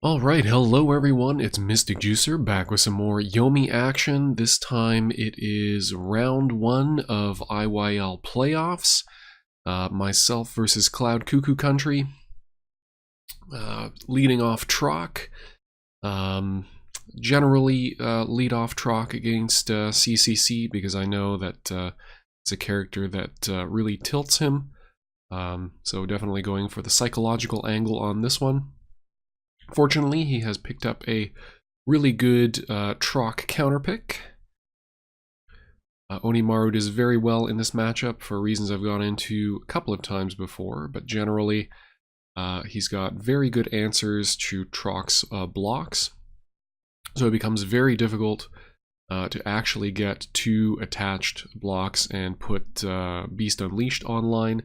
Alright, hello everyone, it's mysticjuicer back with some more Yomi action. This time it is round 1 of IYL playoffs. Myself versus CloudCuckooCountry. Leading off Trock. Generally lead off Trock against CCC because I know that it's a character that really tilts him. So definitely going for the psychological angle on this one. Fortunately, he has picked up a really good Trock counterpick. Onimaru does very well in this matchup for reasons I've gone into a couple of times before, but generally he's got very good answers to Trock's blocks. So it becomes very difficult to actually get 2 attached blocks and put Beast Unleashed online.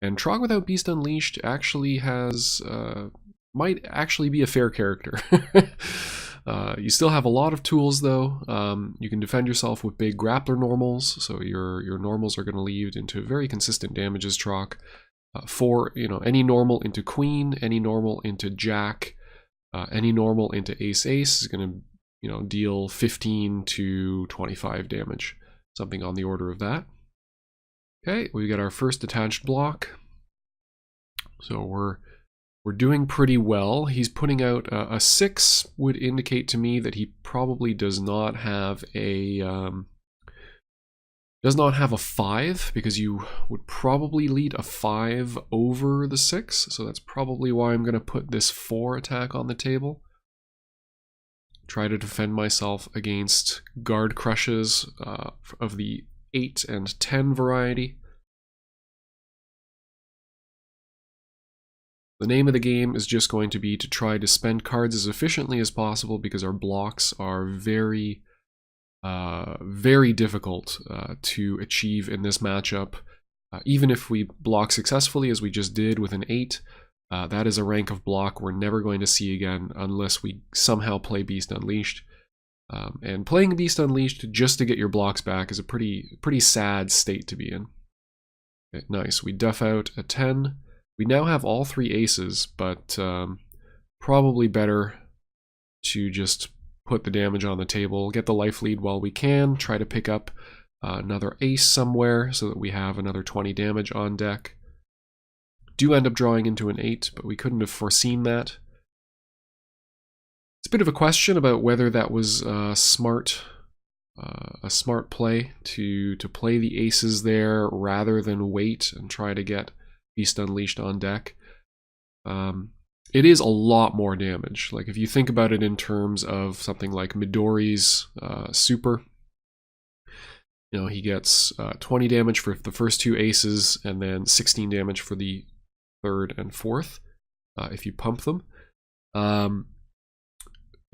And Trock without Beast Unleashed actually has... might actually be a fair character. You still have a lot of tools though. You can defend yourself with big grappler normals, so your normals are going to lead into very consistent damages, Trock. For any normal into Queen, any normal into Jack, any normal into Ace Ace is going to deal 15 to 25 damage, something on the order of that. Okay, we got our first attached block, so we're doing pretty well. He's putting out a 6 would indicate to me that he probably does not have a 5, because you would probably lead a 5 over the 6. So that's probably why I'm going to put this 4 attack on the table. Try to defend myself against guard crushes of the 8 and 10 variety. The name of the game is just going to be to try to spend cards as efficiently as possible because our blocks are very, very difficult to achieve in this matchup. Even if we block successfully, as we just did with an 8, that is a rank of block we're never going to see again unless we somehow play Beast Unleashed. And playing Beast Unleashed just to get your blocks back is a pretty sad state to be in. Okay, nice, we duff out a 10. We now have all 3 aces, but probably better to just put the damage on the table, get the life lead while we can, try to pick up another ace somewhere so that we have another 20 damage on deck. Do end up drawing into an 8, but we couldn't have foreseen that. It's a bit of a question about whether that was a smart play to play the aces there rather than wait and try to get Beast Unleashed on deck. It is a lot more damage. Like if you think about it in terms of something like Midori's super, he gets 20 damage for the first 2 aces and then 16 damage for the 3rd and 4th if you pump them.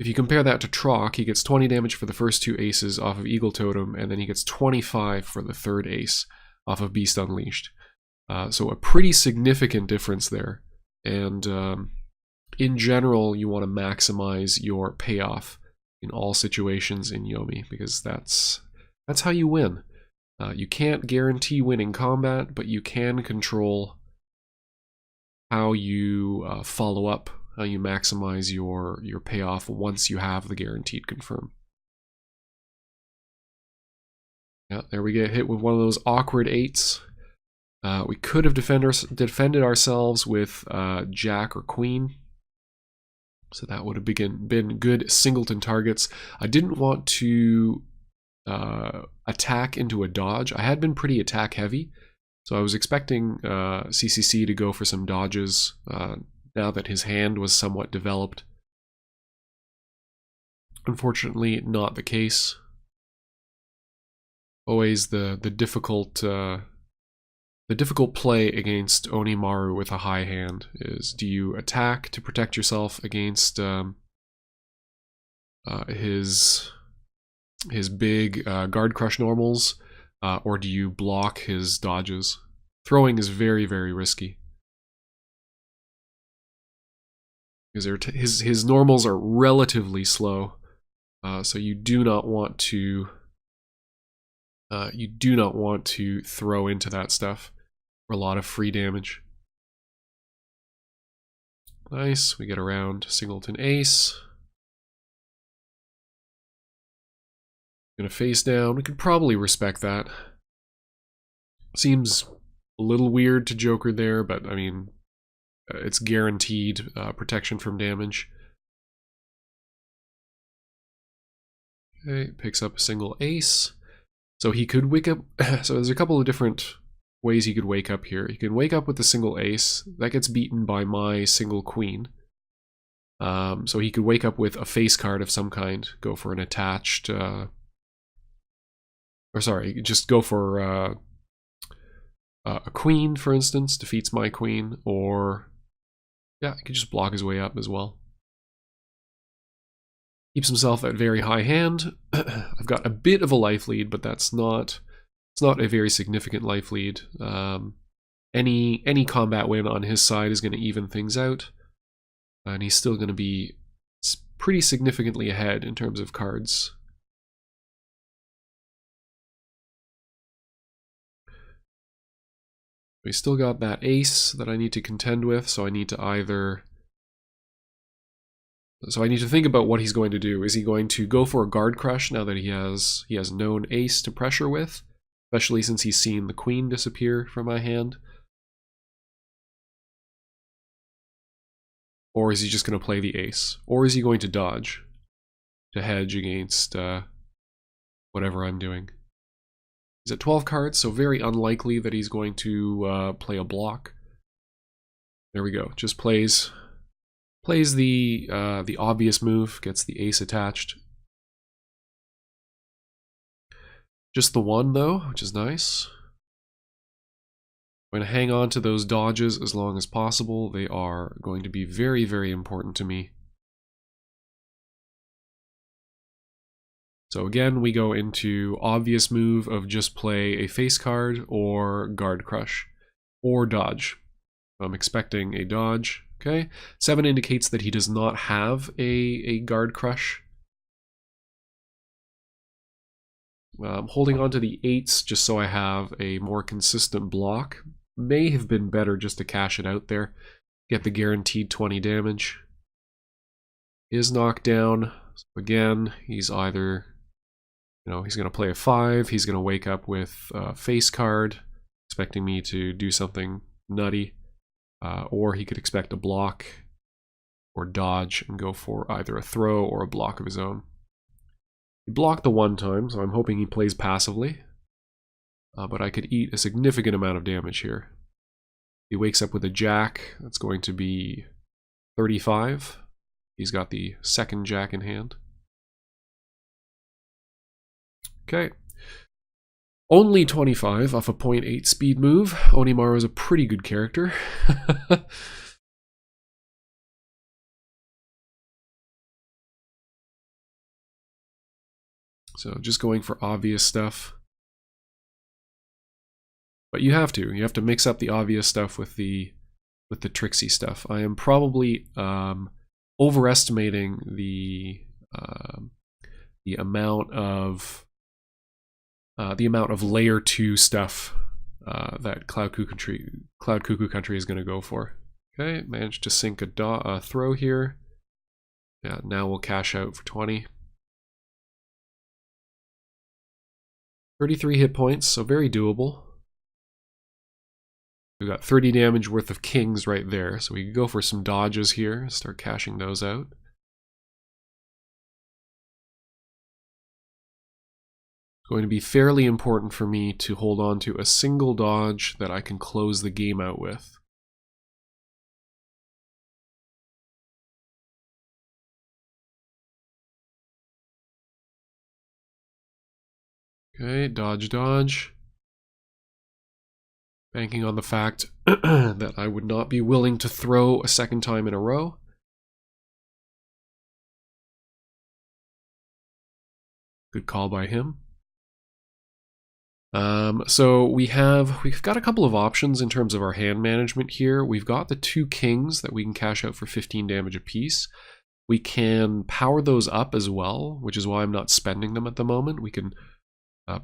If you compare that to Trock, he gets 20 damage for the first 2 aces off of Eagle Totem, and then he gets 25 for the 3rd ace off of Beast Unleashed. So a pretty significant difference there, and in general you want to maximize your payoff in all situations in Yomi, because that's how you win. You can't guarantee winning combat, but you can control how you follow up, how you maximize your payoff once you have the guaranteed confirm. Yeah, there we get hit with one of those awkward 8s. We could have defended ourselves with Jack or Queen, so that would have been good singleton targets. I didn't want to attack into a dodge. I had been pretty attack heavy, so I was expecting CCC to go for some dodges now that his hand was somewhat developed. Unfortunately, not the case. Always the difficult play against Onimaru with a high hand is, do you attack to protect yourself against his big guard crush normals, or do you block his dodges? Throwing is very, very risky, because his normals are relatively slow, so you do not want to throw into that stuff for a lot of free damage. Nice. We get around singleton ace. Gonna face down. We could probably respect that. Seems a little weird to joker there, but I mean, it's guaranteed protection from damage. Okay, picks up a single ace. So he could wake up. So there's a couple of different ways he could wake up here. He can wake up with the single ace. That gets beaten by my single queen. So he could wake up with a face card of some kind. Go for an attached... or sorry, just go for a queen, for instance. Defeats my queen. Or... yeah, he could just block his way up as well. Keeps himself at very high hand. I've got a bit of a life lead, but it's not a very significant life lead. Any combat win on his side is going to even things out, and he's still going to be pretty significantly ahead in terms of cards. We still got that ace that I need to contend with, so I need to either... So I need to think about what he's going to do. Is he going to go for a guard crush now that he has known ace to pressure with? Especially since he's seen the queen disappear from my hand. Or is he just going to play the ace? Or is he going to dodge to hedge against whatever I'm doing? He's at 12 cards, so very unlikely that he's going to play a block. There we go. Just plays the obvious move, gets the ace attached. Just the one though, which is nice. I'm going to hang on to those dodges as long as possible. They are going to be very, very important to me. So again, we go into obvious move of just play a face card or guard crush or dodge. I'm expecting a dodge. Okay, 7 indicates that he does not have a guard crush. Holding on to the 8s just so I have a more consistent block. May have been better just to cash it out there. Get the guaranteed 20 damage. Is knocked down. So again, he's either, he's going to play a 5. He's going to wake up with a face card, expecting me to do something nutty. Or he could expect a block or dodge and go for either a throw or a block of his own. He blocked the one time, so I'm hoping he plays passively. But I could eat a significant amount of damage here. He wakes up with a jack. That's going to be 35. He's got the second jack in hand. Okay. Only 25 off a 0.8 speed move. Onimaru is a pretty good character. So just going for obvious stuff. But you have to mix up the obvious stuff with the tricksy stuff. I am probably overestimating the amount of layer 2 stuff that CloudCuckooCountry is going to go for. Okay, managed to sink a throw here. Yeah, now we'll cash out for 20. 33 hit points, so very doable. We've got 30 damage worth of kings right there, so we can go for some dodges here, start cashing those out. Going to be fairly important for me to hold on to a single dodge that I can close the game out with. Okay, dodge, dodge. Banking on the fact that I would not be willing to throw a second time in a row. Good call by him. So we've got a couple of options in terms of our hand management here. We've got the 2 kings that we can cash out for 15 damage apiece. We can power those up as well, which is why I'm not spending them at the moment. We can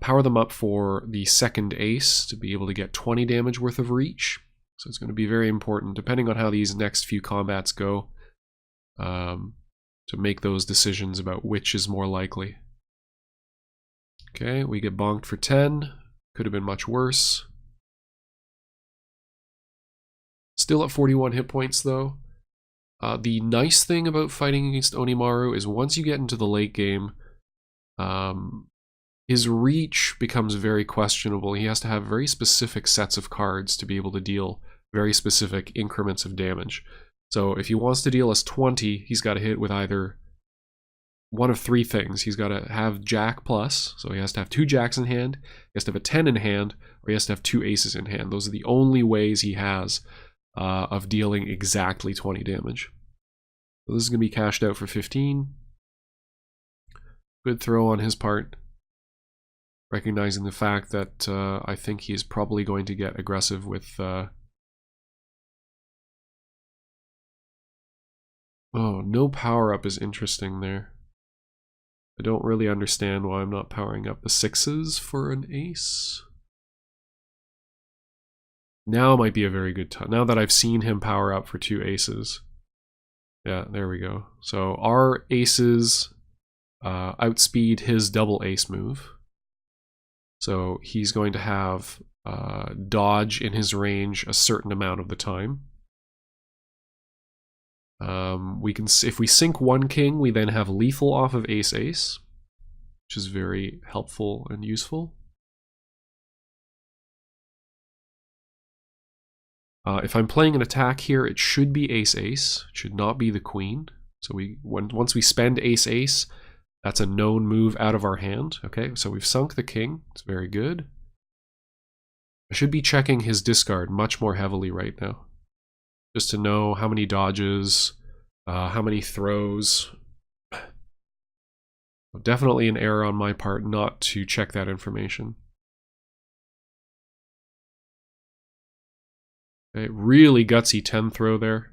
power them up for the second ace to be able to get 20 damage worth of reach. So it's going to be very important, depending on how these next few combats go, to make those decisions about which is more likely. Okay, we get bonked for 10. Could have been much worse. Still at 41 hit points, though. The nice thing about fighting against Onimaru is once you get into the late game, his reach becomes very questionable. He has to have very specific sets of cards to be able to deal very specific increments of damage. So if he wants to deal us 20, he's got to hit with either one of three things. He's got to have Jack plus, so he has to have 2 Jacks in hand, he has to have a 10 in hand, or he has to have 2 Aces in hand. Those are the only ways he has of dealing exactly 20 damage. So this is going to be cashed out for 15. Good throw on his part, recognizing the fact that I think he's probably going to get aggressive with... Oh, no power-up is interesting there. I don't really understand why I'm not powering up the 6s for an ace. Now might be a very good time. Now that I've seen him power up for 2 aces. Yeah, there we go. So our aces outspeed his double ace move. So he's going to have dodge in his range a certain amount of the time. We can, if we sink 1 king, we then have lethal off of ace-ace, which is very helpful and useful. If I'm playing an attack here, it should be ace-ace. It should not be the queen. So once we spend ace-ace, that's a known move out of our hand. Okay, so we've sunk the king. It's very good. I should be checking his discard much more heavily right now, just to know how many dodges, how many throws. Definitely an error on my part not to check that information. Okay, really gutsy 10 throw there.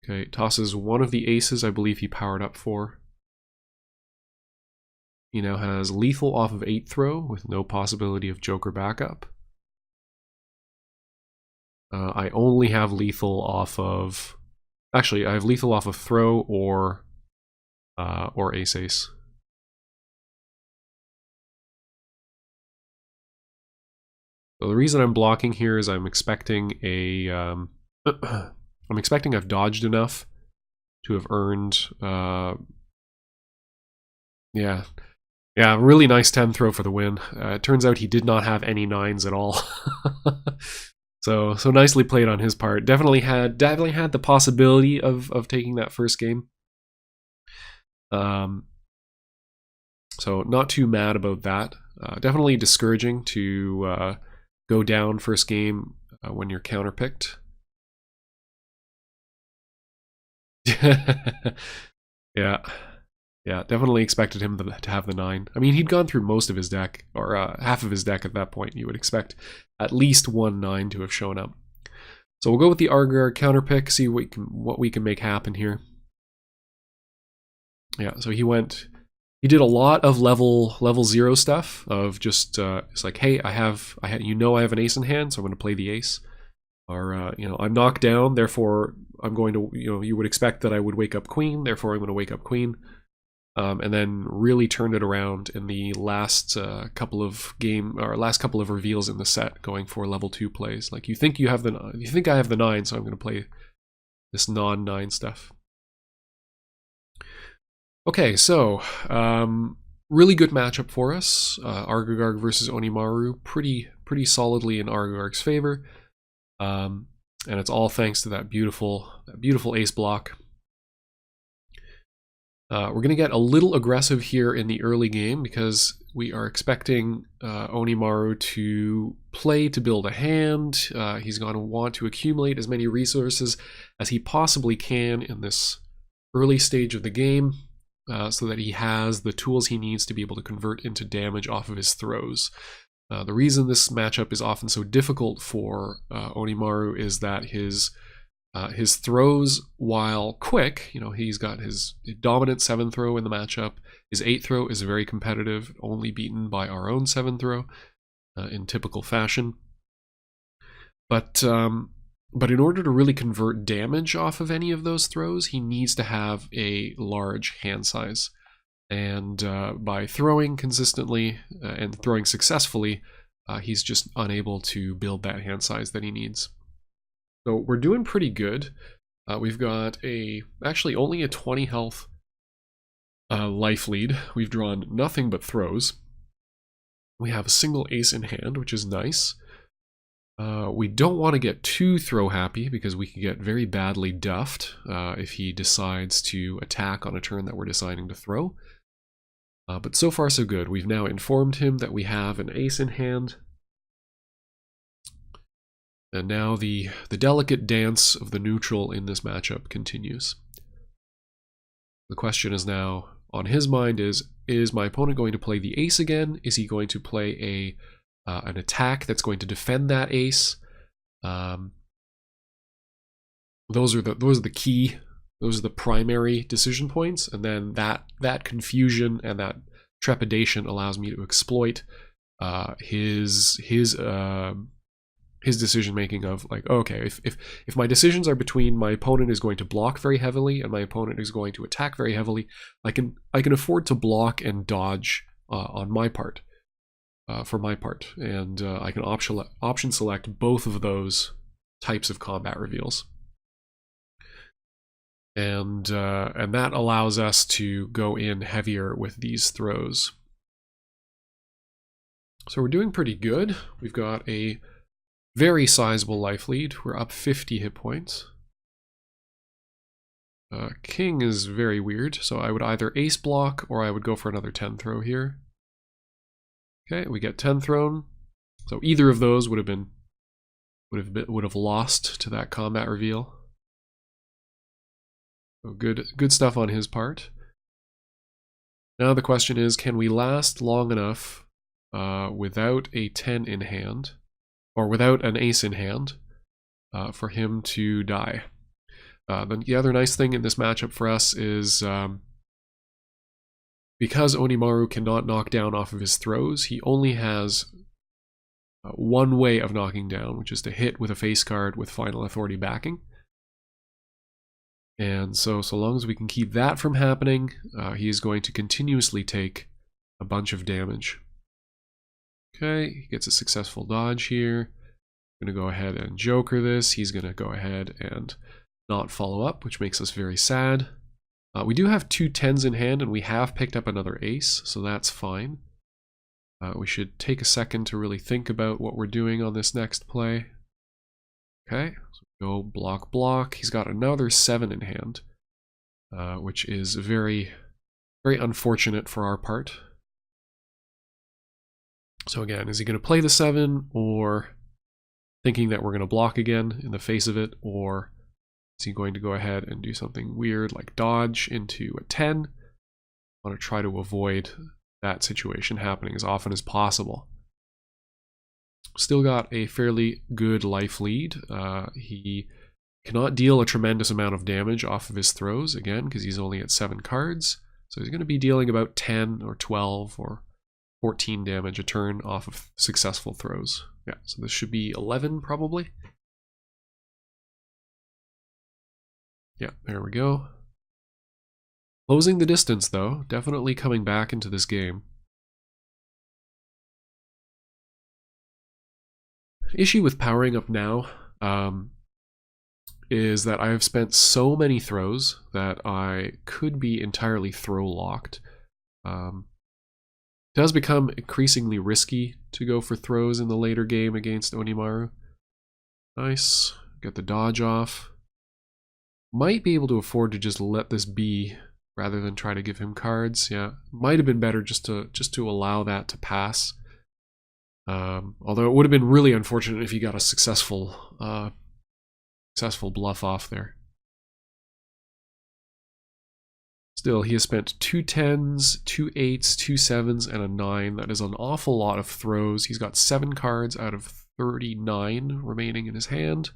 Okay, tosses one of the aces I believe he powered up for. He now has lethal off of 8 throw with no possibility of joker backup. I only have lethal off of... Actually, I have lethal off of throw or ace-ace. So the reason I'm blocking here is I'm expecting a... I'm expecting I've dodged enough to have earned... Yeah, really nice 10 throw for the win. It turns out he did not have any 9s at all. So nicely played on his part. Definitely had the possibility of taking that first game. So not too mad about that. Definitely discouraging to go down first game when you're counterpicked. Yeah, definitely expected him to have the 9. I mean, he'd gone through most of his deck, or half of his deck at that point. You would expect at least 1 9 to have shown up. So we'll go with the Argar counterpick, see what we can make happen here. Yeah, so he did a lot of level 0 stuff of just it's like, hey, I have an ace in hand, so I'm going to play the ace. Or I'm knocked down, therefore I'm going to, you would expect that I would wake up queen, therefore I'm going to wake up queen. And then really turned it around in the last couple of reveals in the set, going for level 2 plays. Like, you think I have the 9, so I'm going to play this non-9 stuff. Okay, so really good matchup for us. Argagarg versus Onimaru, pretty solidly in Argagarg's favor, and it's all thanks to that beautiful ace block. We're going to get a little aggressive here in the early game because we are expecting Onimaru to play to build a hand. He's going to want to accumulate as many resources as he possibly can in this early stage of the game so that he has the tools he needs to be able to convert into damage off of his throws. The reason this matchup is often so difficult for Onimaru is that his His throws, while quick, he's got his dominant 7 throw in the matchup. His 8 throw is very competitive, only beaten by our own 7 throw in typical fashion. But in order to really convert damage off of any of those throws, he needs to have a large hand size. And by throwing consistently and throwing successfully, he's just unable to build that hand size that he needs. So we're doing pretty good. We've got actually only a 20 health life lead. We've drawn nothing but throws. We have a single ace in hand, which is nice. We don't want to get too throw happy because we could get very badly duffed if he decides to attack on a turn that we're deciding to throw. But so far so good. We've now informed him that we have an ace in hand. And now the delicate dance of the neutral in this matchup continues. The question is now on his mind is my opponent going to play the ace again? Is he going to play an attack that's going to defend that ace? Those are the key. Those are the primary decision points, and then that confusion and that trepidation allows me to exploit his decision making of like, okay, if my decisions are between my opponent is going to block very heavily and my opponent is going to attack very heavily, I can afford to block and dodge on my part, for my part, and I can option select both of those types of combat reveals, and that allows us to go in heavier with these throws. So we're doing pretty good. We've got a very sizable life lead. We're up 50 hit points. King is very weird, so I would either ace block or I would go for another 10 throw here. Okay, we get 10 thrown. So either of those would have lost to that combat reveal. So good stuff on his part. Now the question is, can we last long enough without a 10 in hand, or without an ace in hand, for him to die? The other nice thing in this matchup for us is because Onimaru cannot knock down off of his throws, he only has one way of knocking down, which is to hit with a face card with Final Authority backing. And so long as we can keep that from happening, he is going to continuously take a bunch of damage. Okay, he gets a successful dodge here. I'm going to go ahead and Joker this. He's going to go ahead and not follow up, which makes us very sad. We do have 2 10s in hand, and we have picked up another ace, so that's fine. We should take a second to really think about what we're doing on this next play. Okay, so go block, block. He's got another 7 in hand, which is very, very unfortunate for our part. So again, is he going to play the 7, or thinking that we're going to block again in the face of it, or is he going to go ahead and do something weird like dodge into a 10? I want to try to avoid that situation happening as often as possible. Still got a fairly good life lead. He cannot deal a tremendous amount of damage off of his throws, again, because he's only at 7 cards. So he's going to be dealing about 10 or 12 or 14 damage a turn off of successful throws. Yeah, so this should be 11 probably. Yeah, there we go. Closing the distance though, definitely coming back into this game. Issue with powering up now is that I have spent so many throws that I could be entirely throw locked. It does become increasingly risky to go for throws in the later game against Onimaru. Nice, get the dodge off. Might be able to afford to just let this be rather than try to give him cards. Yeah, might have been better just to allow that to pass. Although it would have been really unfortunate if he got a successful bluff off there. Still, he has spent 2 10s, 2 8s, 2 7s, and a 9. That is an awful lot of throws. He's got 7 cards out of 39 remaining in his hand.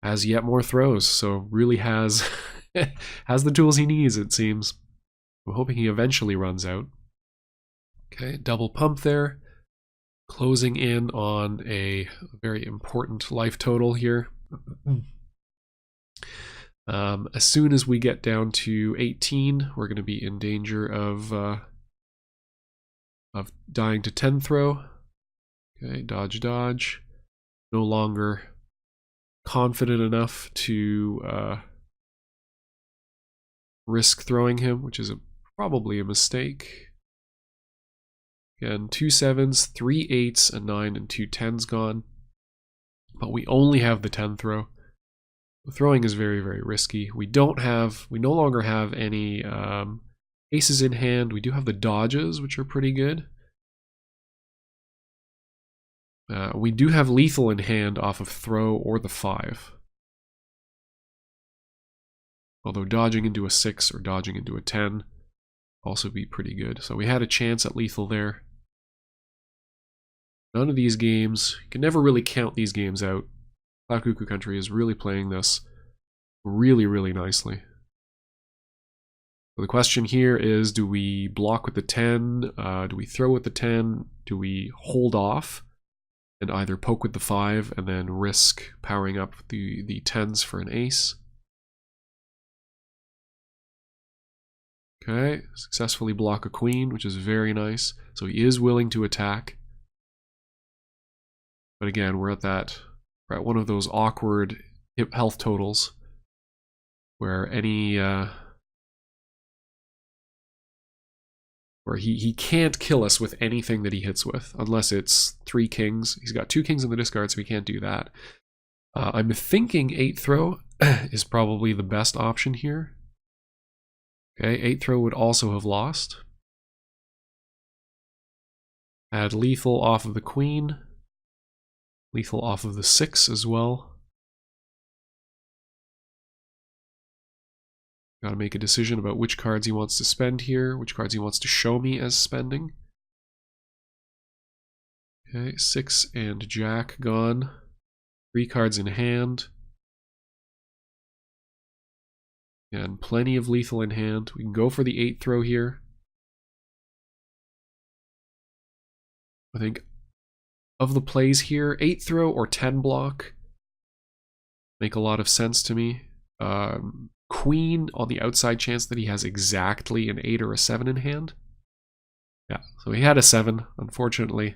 has yet more throws, so really has has the tools he needs, it seems. I'm hoping he eventually runs out. Okay, double pump there. Closing in on a very important life total here. As soon as we get down to 18, we're going to be in danger of dying to 10 throw. Okay, dodge, dodge. No longer confident enough to risk throwing him, which is probably a mistake. Again, 2 7s, 3 8s, a 9, and 2 10s gone. But we only have the 10 throw. The throwing is very, very risky. We no longer have any aces in hand. We do have the dodges, which are pretty good. We do have lethal in hand off of throw or the 5. Although dodging into a 6 or dodging into a 10 also be pretty good. So we had a chance at lethal there. None of these games, you can never really count these games out. CloudCuckooCountry is really playing this really, really nicely. So the question here is, do we block with the 10? Do we throw with the 10? Do we hold off and either poke with the 5 and then risk powering up the 10s for an ace? Okay, successfully block a queen, which is very nice. So he is willing to attack. But again, we're at one of those awkward health totals where where he can't kill us with anything that he hits with, unless it's 3 kings. He's got 2 kings in the discard, so he can't do that. I'm thinking 8 throw is probably the best option here. Okay, 8 throw would also have lost. Add lethal off of the queen. Lethal off of the 6 as well. Got to make a decision about which cards he wants to spend here, which cards he wants to show me as spending. Okay, 6 and Jack gone. 3 cards in hand. And plenty of lethal in hand. We can go for the 8 throw here. I think of the plays here, 8 throw or 10 block make a lot of sense to me. Queen on the outside chance that he has exactly an 8 or a 7 in hand. Yeah, so he had a 7, unfortunately.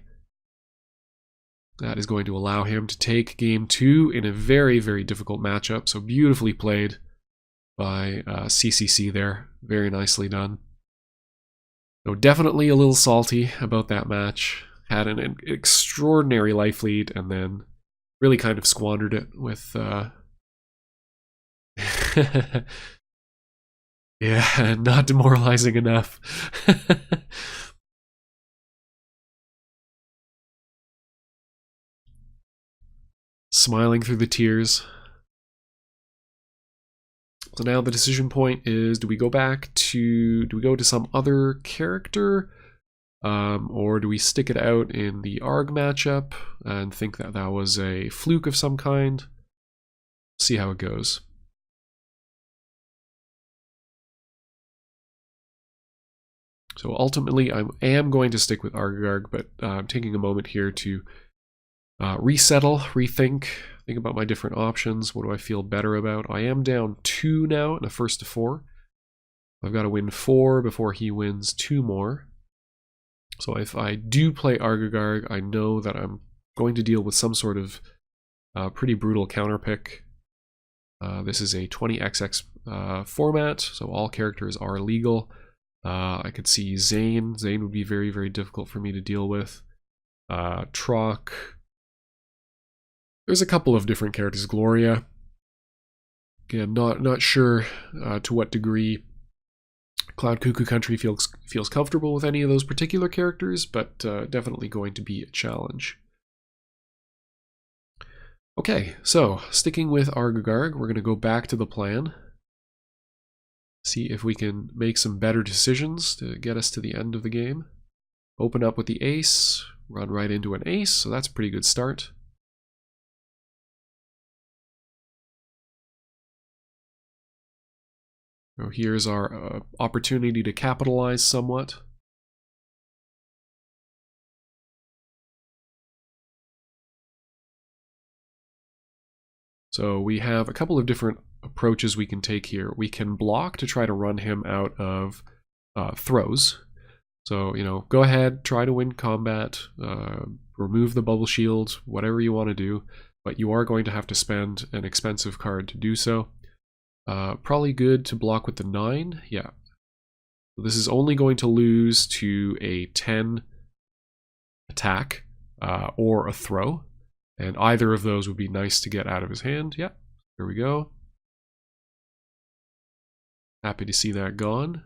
That is going to allow him to take game 2 in a very, very difficult matchup. So beautifully played by CCC there. Very nicely done. So definitely a little salty about that match. Had an extraordinary life lead and then really kind of squandered it with yeah, not demoralizing enough. Smiling through the tears. So now the decision point is, do we go to some other character? Or do we stick it out in the ARG matchup and think that that was a fluke of some kind? See how it goes. So ultimately, I am going to stick with ARG, but I'm taking a moment here to resettle, rethink, think about my different options. What do I feel better about? I am down 2 now in a first to 4. I've got to win 4 before he wins 2 more. So if I do play Argagarg, I know that I'm going to deal with some sort of pretty brutal counterpick. This is a 20XX format, so all characters are legal. I could see Zane. Zane would be very, very difficult for me to deal with. Trock. There's a couple of different characters. Gloria. Again, not sure to what degree CloudCuckooCountry feels comfortable with any of those particular characters, but definitely going to be a challenge. Okay, so sticking with Argagarg, we're going to go back to the plan. See if we can make some better decisions to get us to the end of the game. Open up with the ace, run right into an ace, so that's a pretty good start. So here's our opportunity to capitalize somewhat. So we have a couple of different approaches we can take here. We can block to try to run him out of throws. So, you know, go ahead, try to win combat, remove the bubble shield, whatever you want to do, but you are going to have to spend an expensive card to do so. Probably good to block with the 9, yeah. So this is only going to lose to a 10 attack or a throw, and either of those would be nice to get out of his hand. Yeah, there we go. Happy to see that gone.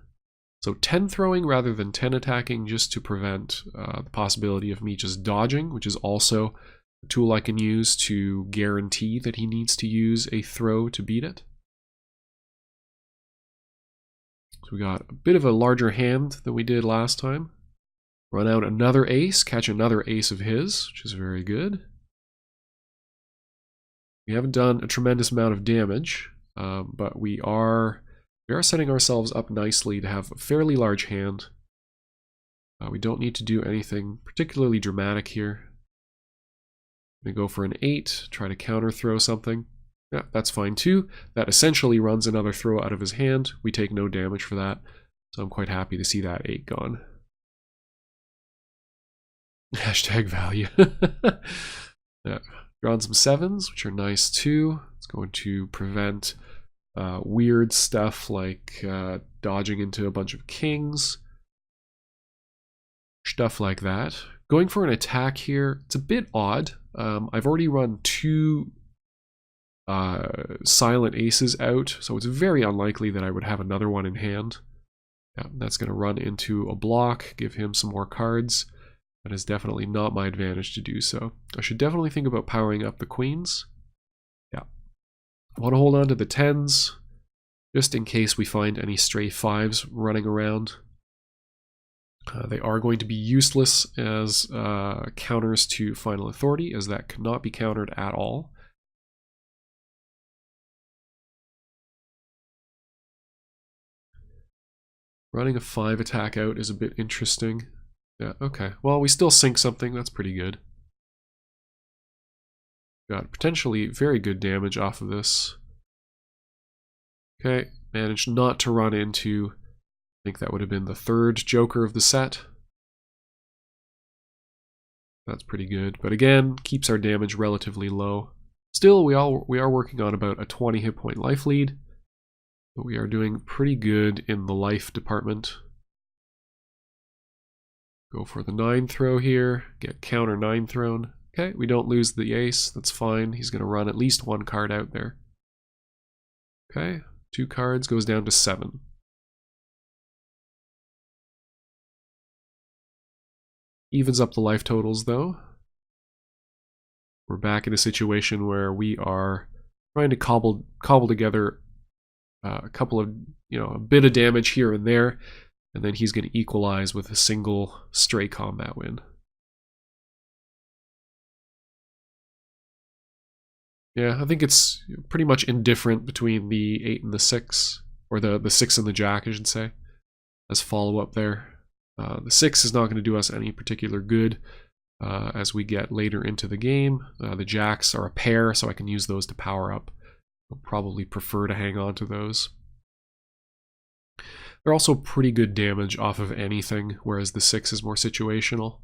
So 10 throwing rather than 10 attacking, just to prevent the possibility of me just dodging, which is also a tool I can use to guarantee that he needs to use a throw to beat it. So we got a bit of a larger hand than we did last time. Run out another ace, catch another ace of his, which is very good. We haven't done a tremendous amount of damage, but we are setting ourselves up nicely to have a fairly large hand. We don't need to do anything particularly dramatic here. I'm going to go for an 8, try to counter throw something. Yeah, that's fine too. That essentially runs another throw out of his hand. We take no damage for that, so I'm quite happy to see that 8 gone. Hashtag value. Yeah. Drawn some 7s, which are nice too. It's going to prevent weird stuff like dodging into a bunch of kings. Stuff like that. Going for an attack here, it's a bit odd. I've already run 2 silent aces out, so it's very unlikely that I would have another one in hand. Yeah, that's going to run into a block, give him some more cards. That is definitely not my advantage to do so. I should definitely think about powering up the queens. Yeah. I want to hold on to the 10s, just in case we find any stray 5s running around. They are going to be useless as counters to Final Authority, as that cannot be countered at all. Running a 5 attack out is a bit interesting. Yeah, okay. Well, we still sink something. That's pretty good. Got potentially very good damage off of this. Okay, managed not to run into, I think that would have been the 3rd Joker of the set. That's pretty good. But again, keeps our damage relatively low. Still, we are working on about a 20 hit point life lead. But we are doing pretty good in the life department. Go for the 9 throw here, get counter 9 thrown. Okay, we don't lose the ace, that's fine. He's going to run at least 1 card out there. Okay, 2 cards, goes down to 7. Evens up the life totals though. We're back in a situation where we are trying to cobble together a couple of, a bit of damage here and there. And then he's going to equalize with a single stray combat win. Yeah, I think it's pretty much indifferent between the 8 and the 6, or the 6 and the jack, I should say, as follow-up there. The 6 is not going to do us any particular good as we get later into the game. The jacks are a pair, so I can use those to power up. I'll probably prefer to hang on to those. They're also pretty good damage off of anything, whereas the 6 is more situational.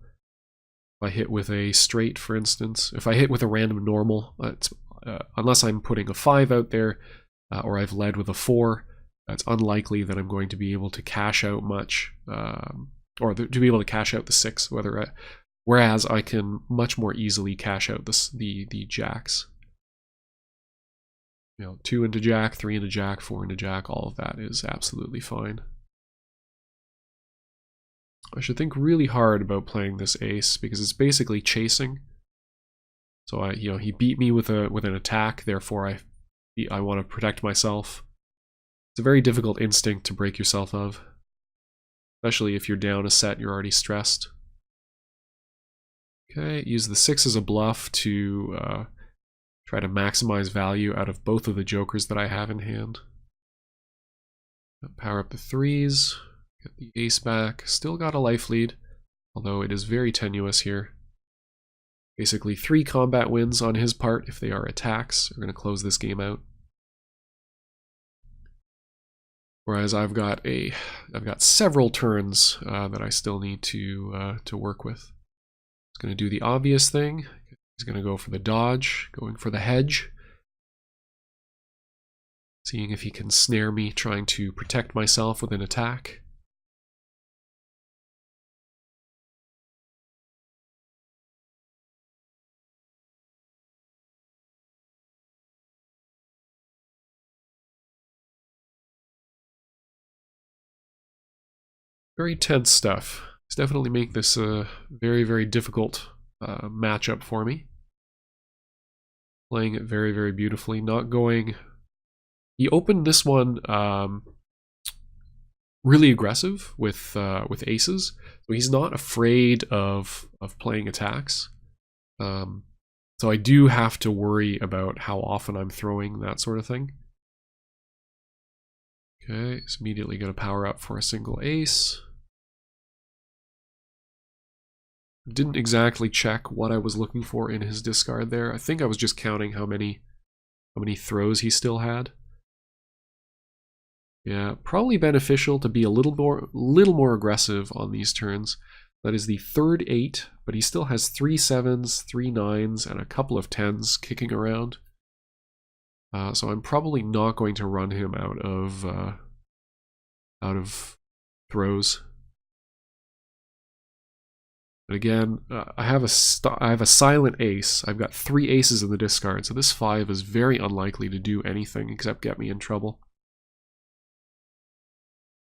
If I hit with a straight, for instance, if I hit with a random normal, unless I'm putting a 5 out there, or I've led with a 4, it's unlikely that I'm going to be able to cash out much, or to be able to cash out the 6, whereas I can much more easily cash out the jacks. 2 into jack, 3 into jack, 4 into jack, all of that is absolutely fine. I should think really hard about playing this ace because it's basically chasing. So he beat me with an attack, therefore I want to protect myself. It's a very difficult instinct to break yourself of, especially if you're down a set, you're already stressed. Okay, use the 6 as a bluff to try to maximize value out of both of the jokers that I have in hand. Power up the 3s, get the ace back. Still got a life lead, although it is very tenuous here. Basically 3 combat wins on his part if they are attacks. We're going to close this game out. Whereas I've got several turns that I still need to work with. He's going to do the obvious thing. He's going to go for the dodge, going for the hedge. Seeing if he can snare me, trying to protect myself with an attack. Very tense stuff. He's definitely make this a very, very difficult matchup for me. Playing it very, very beautifully. Not going... He opened this one really aggressive with aces, so he's not afraid of playing attacks. So I do have to worry about how often I'm throwing that sort of thing. Okay, it's immediately going to power up for a single ace. Didn't exactly check what I was looking for in his discard there. I think I was just counting how many throws he still had. Yeah, probably beneficial to be a little more aggressive on these turns. That is the third 8, but he still has 3 7s, 3 9s, and a couple of 10s kicking around. So I'm probably not going to run him out of throws. But again, I have a silent ace. I've got 3 aces in the discard, so this 5 is very unlikely to do anything except get me in trouble.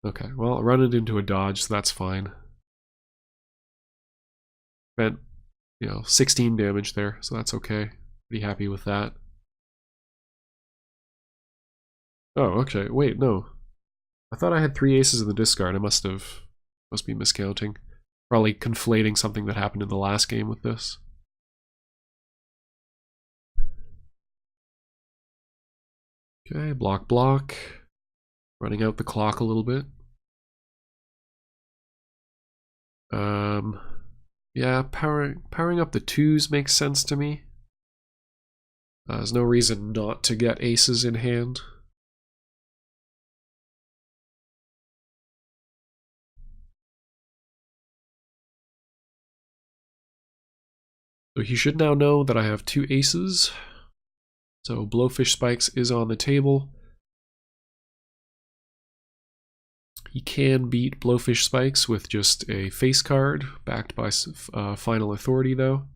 Okay, well, I'll run it into a dodge, so that's fine. Spent, 16 damage there, so that's okay. Pretty happy with that. Oh, okay. Wait, no. I thought I had 3 aces in the discard. I must be miscounting. Probably conflating something that happened in the last game with this. Okay, block, block. Running out the clock a little bit. Yeah, powering up the 2s makes sense to me. There's no reason not to get aces in hand. So he should now know that I have 2 aces. So Blowfish Spikes is on the table. He can beat Blowfish Spikes with just a face card, backed by Final Authority though.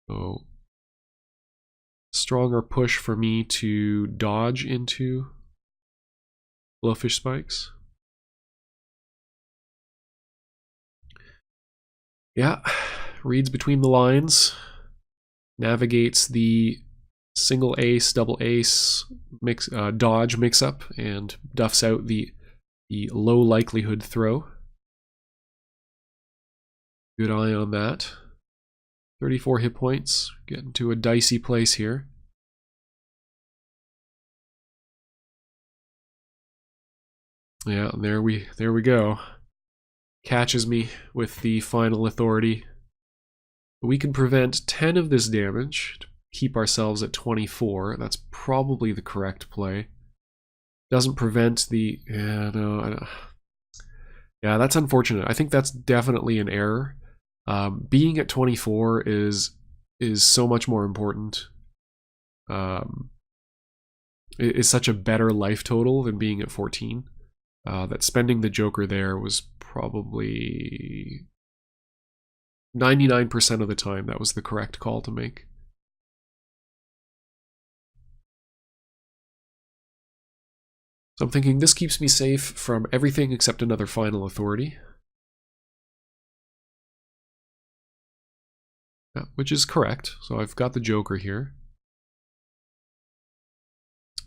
So, stronger push for me to dodge into Blowfish Spikes. Yeah, reads between the lines, navigates the single ace, double ace, dodge mix-up, and duffs out the low likelihood throw. Good eye on that. 34 hit points, getting to a dicey place here. Yeah, and there we go. Catches me with the Final Authority. We can prevent 10 of this damage to keep ourselves at 24. That's probably the correct play. Doesn't prevent the... Yeah, no. Yeah, that's unfortunate. I think that's definitely an error. Being at 24 is so much more important. It is such a better life total than being at 14. That spending the Joker there was probably 99% of the time that was the correct call to make. So I'm thinking this keeps me safe from everything except another Final Authority. Yeah, which is correct. So I've got the Joker here.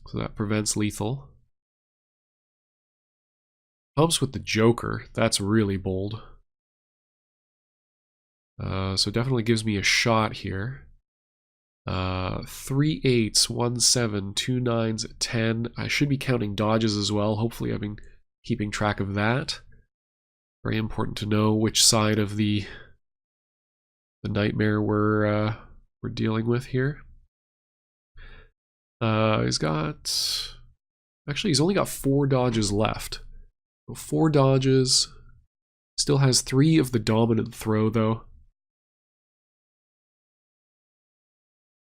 So that prevents lethal. Helps with the Joker. That's really bold. So definitely gives me a shot here. 3 8s, 1 7, 2 9s, 10. I should be counting dodges as well. Hopefully I've been keeping track of that. Very important to know which side of the nightmare we're dealing with here. He's only got 4 dodges left. So 4 dodges. Still has 3 of the dominant throw though.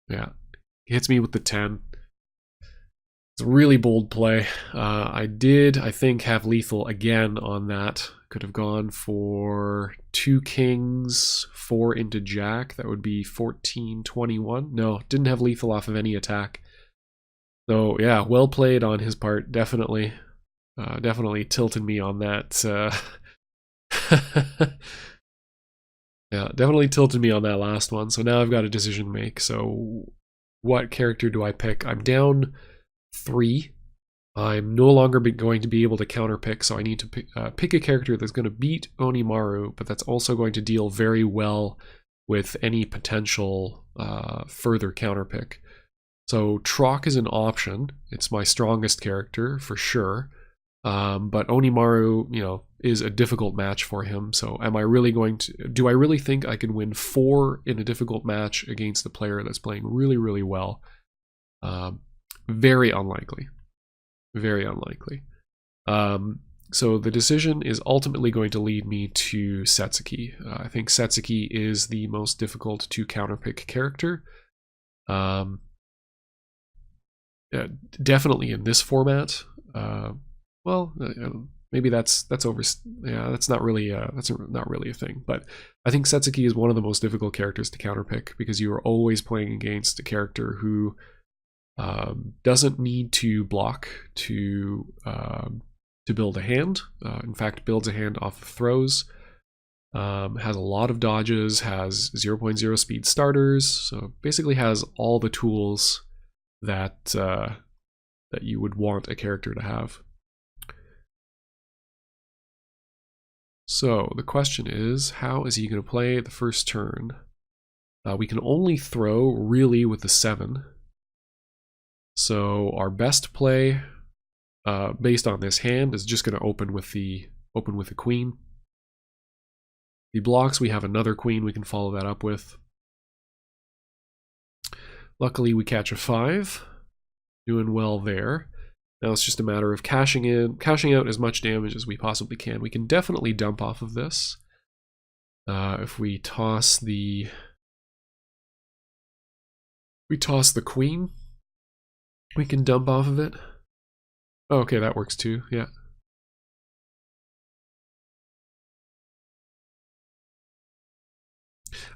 Yeah, he hits me with the 10. It's a really bold play. I think, have lethal again on that. Could have gone for 2 kings, 4 into jack. That would be 14, 21. No, didn't have lethal off of any attack. So yeah, well played on his part. Definitely tilted me on that. Yeah, definitely tilted me on that last one. So now I've got a decision to make. So what character do I pick? I'm down 3. I'm no longer going to be able to counterpick, so I need to pick a character that's going to beat Onimaru, but that's also going to deal very well with any potential further counterpick. So Trock is an option. It's my strongest character for sure. But Onimaru, is a difficult match for him. So am I really do I really think I can win 4 in a difficult match against a player that's playing really, really well? Very unlikely. Very unlikely. So the decision is ultimately going to lead me to Setsuki. I think Setsuki is the most difficult to counterpick character. Definitely in this format. Maybe that's over. Yeah, that's not really a thing. But I think Setsuki is one of the most difficult characters to counterpick because you are always playing against a character who doesn't need to block to build a hand. In fact, builds a hand off of throws. Has a lot of dodges. Has 0.0 speed starters. So basically has all the tools that you would want a character to have. So the question is, how is he going to play the first turn? We can only throw really with the 7. So our best play, based on this hand, is just going to open with the queen. The blocks, we have another queen we can follow that up with. Luckily, we catch a 5. Doing well there. Now it's just a matter of cashing out as much damage as we possibly can. We can definitely dump off of this. If we toss the queen, we can dump off of it. Oh, okay, that works too. Yeah.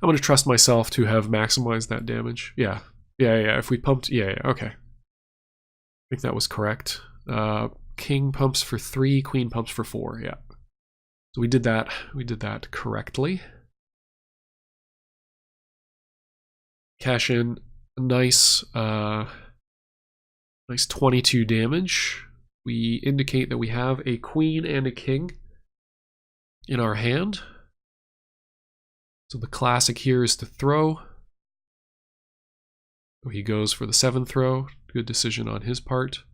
I'm going to trust myself to have maximized that damage. Yeah. If we pumped, okay. I think that was correct. King pumps for 3, queen pumps for 4. Yeah. So we did that. We did that correctly. Cash in a nice 22 damage. We indicate that we have a queen and a king in our hand. So the classic here is to throw. So he goes for the 7th throw. Good decision on his part.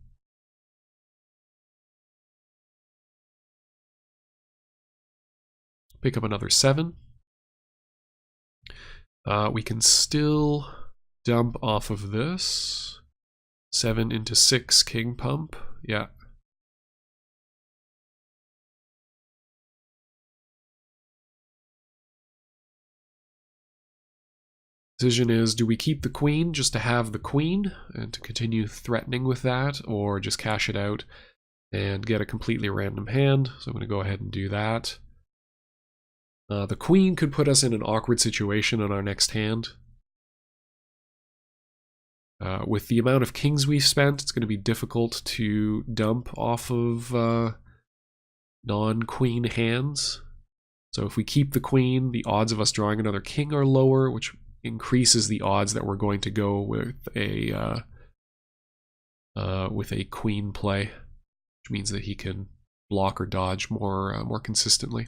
Pick up another 7. We can still dump off of this. 7 into 6 king pump. Yeah. Decision is, do we keep the queen just to have the queen and to continue threatening with that, or just cash it out and get a completely random hand? So I'm going to go ahead and do that. The queen could put us in an awkward situation on our next hand. With the amount of kings we've spent, it's going to be difficult to dump off of non-queen hands. So if we keep the queen, the odds of us drawing another king are lower, which increases the odds that we're going to go with a queen play, which means that he can block or dodge more consistently.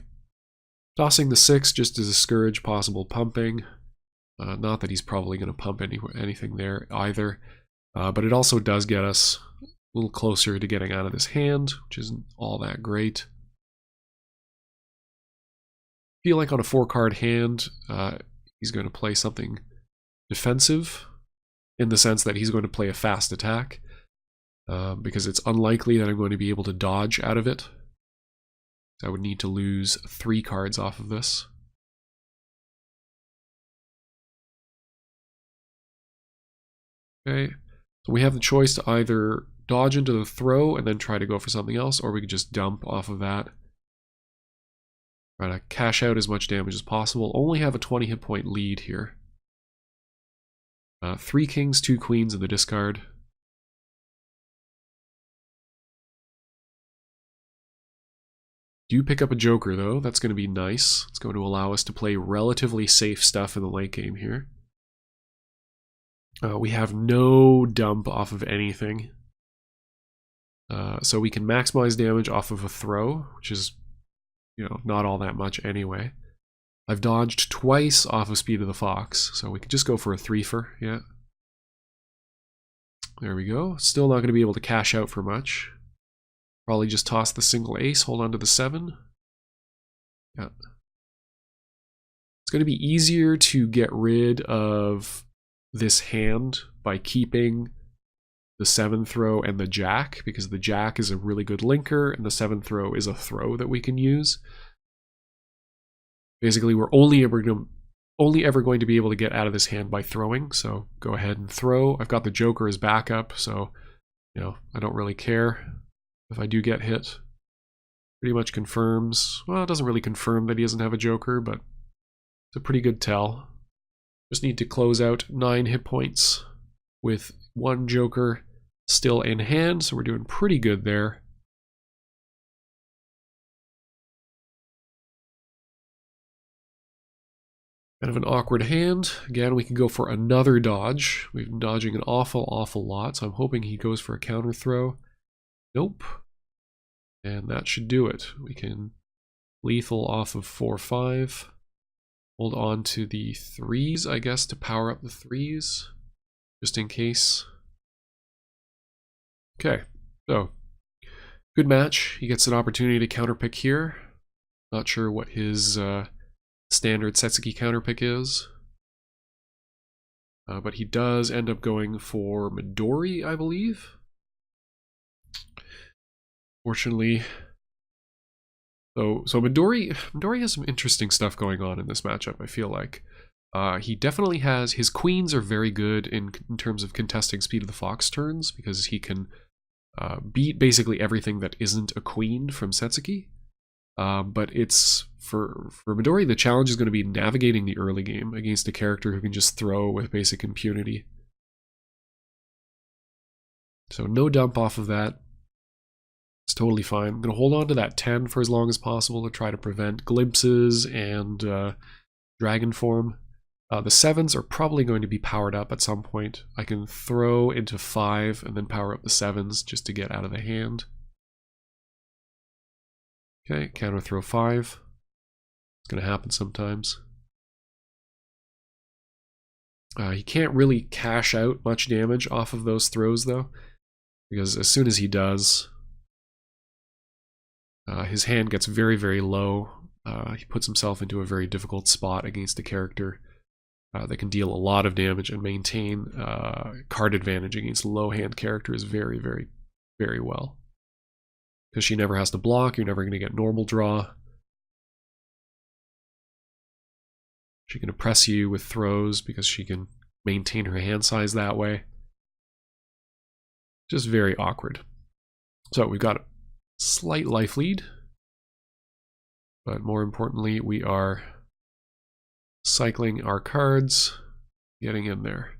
Tossing the 6 just to discourage possible pumping. Not that he's probably going to pump anything there either. But it also does get us a little closer to getting out of this hand, which isn't all that great. I feel like on a 4-card hand, he's going to play something defensive, in the sense that he's going to play a fast attack, because it's unlikely that I'm going to be able to dodge out of it. I would need to lose 3 cards off of this. Okay, so we have the choice to either dodge into the throw and then try to go for something else, or we could just dump off of that. Try to cash out as much damage as possible. Only have a 20 hit point lead here. 3 kings, 2 queens in the discard. Do pick up a joker though, that's going to be nice. It's going to allow us to play relatively safe stuff in the late game here. We have no dump off of anything. So we can maximize damage off of a throw, which is, you know, not all that much anyway. I've dodged twice off of Speed of the Fox, so we could just go for a 3-fer, yeah. There we go. Still not going to be able to cash out for much. Probably just toss the single ace, hold on to the 7. Yeah. It's going to be easier to get rid of this hand by keeping the 7 throw and the jack, because the jack is a really good linker and the 7 throw is a throw that we can use. Basically, we're only ever going to be able to get out of this hand by throwing, so go ahead and throw. I've got the joker as backup, so, you know, I don't really care if I do get hit. Pretty much confirms, well, it doesn't really confirm that he doesn't have a joker, but it's a pretty good tell. Just need to close out 9 hit points with 1 joker still in hand, so we're doing pretty good there. Kind of an awkward hand. Again, we can go for another dodge. We've been dodging an awful lot, so I'm hoping he goes for a counter throw. Nope. And that should do it. We can lethal off of 4-5. Hold on to the 3s, I guess, to power up the 3s, just in case. Okay, so good match. He gets an opportunity to counterpick here. Not sure what his standard Setsuki counterpick is. But he does end up going for Midori, I believe. Fortunately, so Midori has some interesting stuff going on in this matchup, I feel like. He definitely has, his queens are very good in terms of contesting Speed of the Fox turns, because he can beat basically everything that isn't a queen from Setsuki. But it's, for Midori, the challenge is going to be navigating the early game against a character who can just throw with basic impunity. So no dump off of that. It's totally fine. I'm going to hold on to that 10 for as long as possible to try to prevent glimpses and dragon form. The 7s are probably going to be powered up at some point. I can throw into 5 and then power up the 7s just to get out of the hand. Okay, counter throw 5. It's going to happen sometimes. He can't really cash out much damage off of those throws though, because as soon as he does, his hand gets very low. He puts himself into a very difficult spot against a character that can deal a lot of damage and maintain card advantage against low hand characters very well. Because she never has to block, you're never going to get normal draw. She can oppress you with throws because she can maintain her hand size that way. Just very awkward. So we've got a slight life lead, but more importantly, we are cycling our cards, getting in there.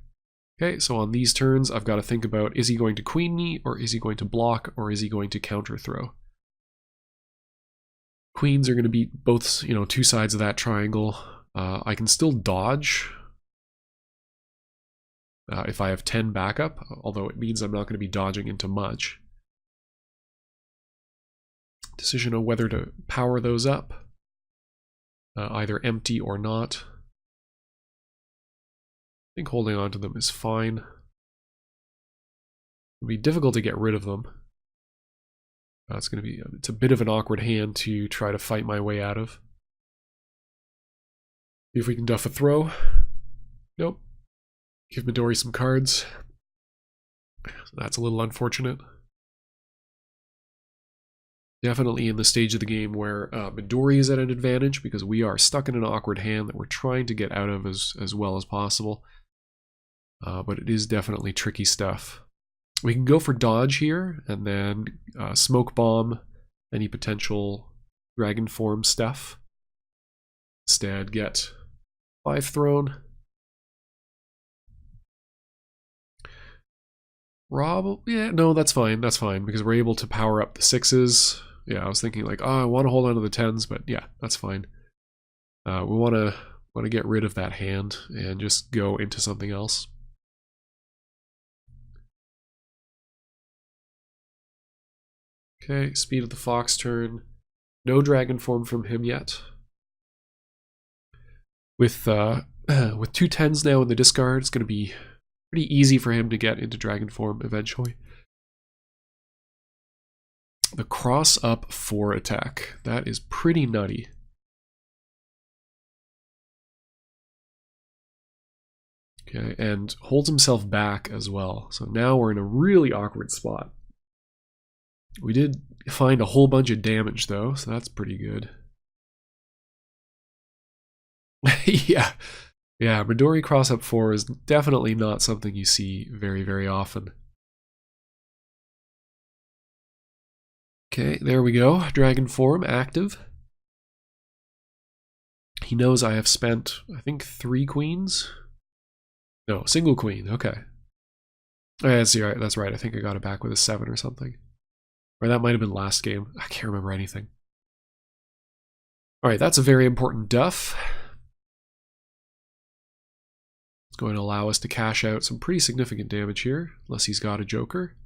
Okay, so on these turns, I've got to think about, is he going to queen me, or is he going to block, or is he going to counter throw? Queens are going to be both, you know, 2 sides of that triangle. I can still dodge if I have 10 backup, although it means I'm not going to be dodging into much. Decision on whether to power those up, either empty or not. think holding on to them is fine. It'll be difficult to get rid of them. It's a bit of an awkward hand to try to fight my way out of. See if we can duff a throw. Nope. Give Midori some cards. That's a little unfortunate. Definitely in the stage of the game where Midori is at an advantage because we are stuck in an awkward hand that we're trying to get out of as well as possible. But it is definitely tricky stuff. We can go for dodge here and then smoke bomb any potential dragon form stuff. Instead, get 5 thrown. Yeah, no, that's fine. That's fine because we're able to power up the 6s. Yeah, I was thinking like, oh, I want to hold on to the 10s, but yeah, that's fine. We want to get rid of that hand and just go into something else. Okay, speed of the fox turn. No dragon form from him yet. With 2 10s now in the discard, it's going to be pretty easy for him to get into dragon form eventually. The cross up 4 attack. That is pretty nutty. Okay, and holds himself back as well. So now we're in a really awkward spot. We did find a whole bunch of damage though, so that's pretty good. Yeah. Yeah, Midori cross up 4 is definitely not something you see very, very often. Okay, there we go. Dragon form active. He knows I have spent, I think, 3 queens. No, single queen. Okay. That's right. I think I got it back with a 7 or something. Or that might have been last game. I can't remember anything. All right, that's a very important duff. It's going to allow us to cash out some pretty significant damage here, unless he's got a joker.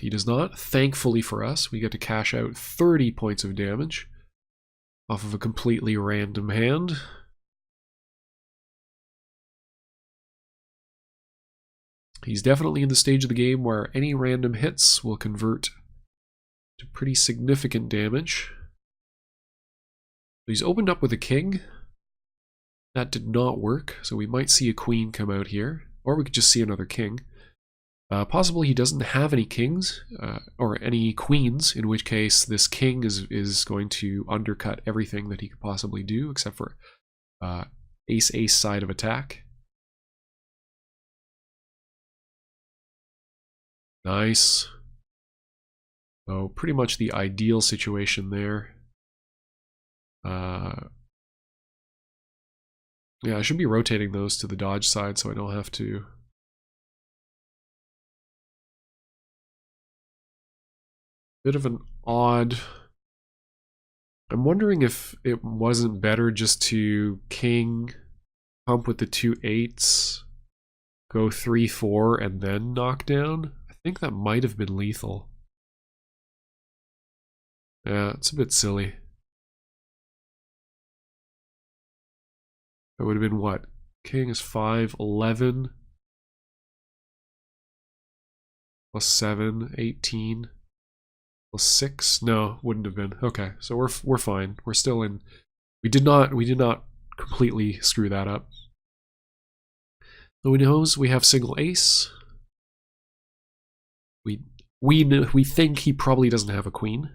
He does not. Thankfully for us, we get to cash out 30 points of damage off of a completely random hand. He's definitely in the stage of the game where any random hits will convert to pretty significant damage. He's opened up with a king. That did not work, so we might see a queen come out here, or we could just see another king. Possibly he doesn't have any kings, or any queens, in which case this king is going to undercut everything that he could possibly do, except for ace-ace side of attack. Nice. Oh, pretty much the ideal situation there. Yeah, I should be rotating those to the dodge side so I don't have to. Bit of an odd. I'm wondering if it wasn't better just to king, pump with the 2 8s, go 3-4, and then knock down. I think that might have been lethal. Yeah, it's a bit silly. That would have been what? King is 5, 11. Plus 7, 18. Plus 6? No, wouldn't have been. Okay, so we're fine. We're still in. We did not completely screw that up. So we knows we have single ace. We think he probably doesn't have a queen.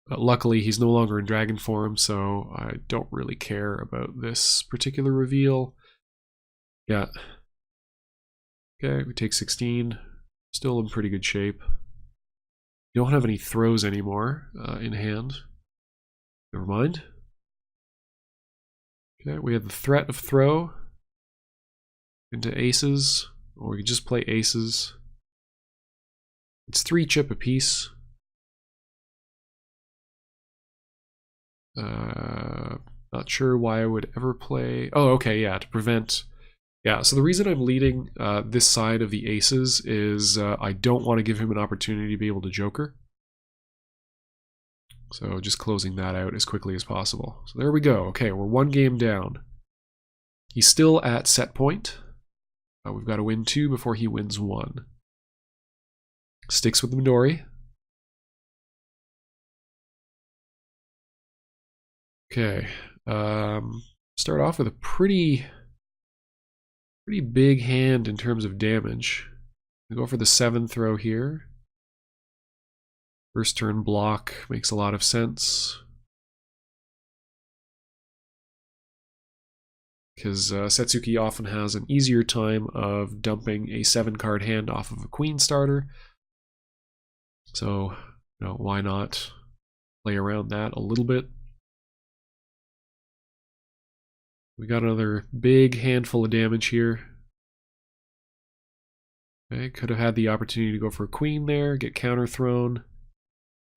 But luckily, he's no longer in dragon form, so I don't really care about this particular reveal. Yeah. Okay, we take 16. Still in pretty good shape. You don't have any throws anymore in hand. Never mind. Okay, we have the threat of throw into aces, or we could just play aces. It's 3 chip apiece. Not sure why I would ever play. Oh, okay, yeah, to prevent. Yeah, so the reason I'm leading this side of the aces is I don't want to give him an opportunity to be able to joker. So just closing that out as quickly as possible. So there we go. Okay, we're 1 game down. He's still at set point. We've got to win 2 before he wins 1. Sticks with the Midori. Okay. Start off with a pretty big hand in terms of damage. We go for the 7 throw here. First turn block makes a lot of sense. Because Setsuki often has an easier time of dumping a 7-card hand off of a queen starter. So, why not play around that a little bit? We got another big handful of damage here. Okay, could have had the opportunity to go for a queen there, get counter thrown.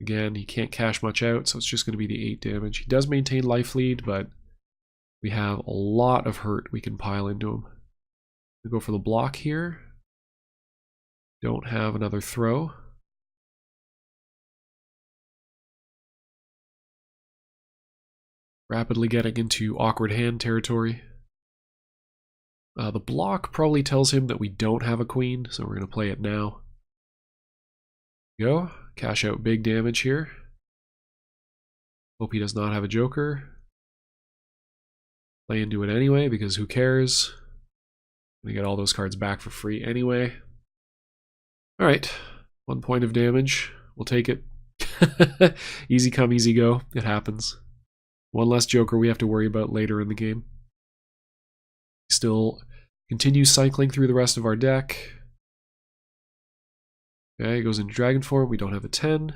Again, he can't cash much out, so it's just going to be the 8 damage. He does maintain life lead, but we have a lot of hurt we can pile into him. We go for the block here. Don't have another throw. Rapidly getting into awkward hand territory. The block probably tells him that we don't have a queen, so we're going to play it now. Go. Cash out big damage here. Hope he does not have a joker. Play into it anyway, because who cares? We get all those cards back for free anyway. Alright, 1 point of damage. We'll take it. Easy come, easy go. It happens. 1 less joker we have to worry about later in the game. Still continues cycling through the rest of our deck. Okay, goes into dragon form. We don't have a 10.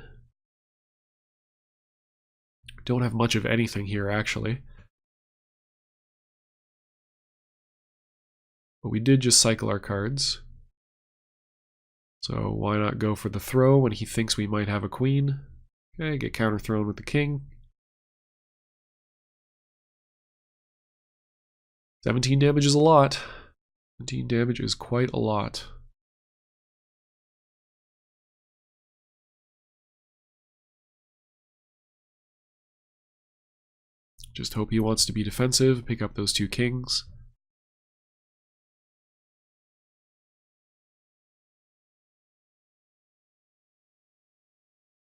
Don't have much of anything here, actually. But we did just cycle our cards. So why not go for the throw when he thinks we might have a queen? Okay, get counter thrown with the king. 17 damage is a lot. 17 damage is quite a lot. Just hope he wants to be defensive, pick up those 2 kings.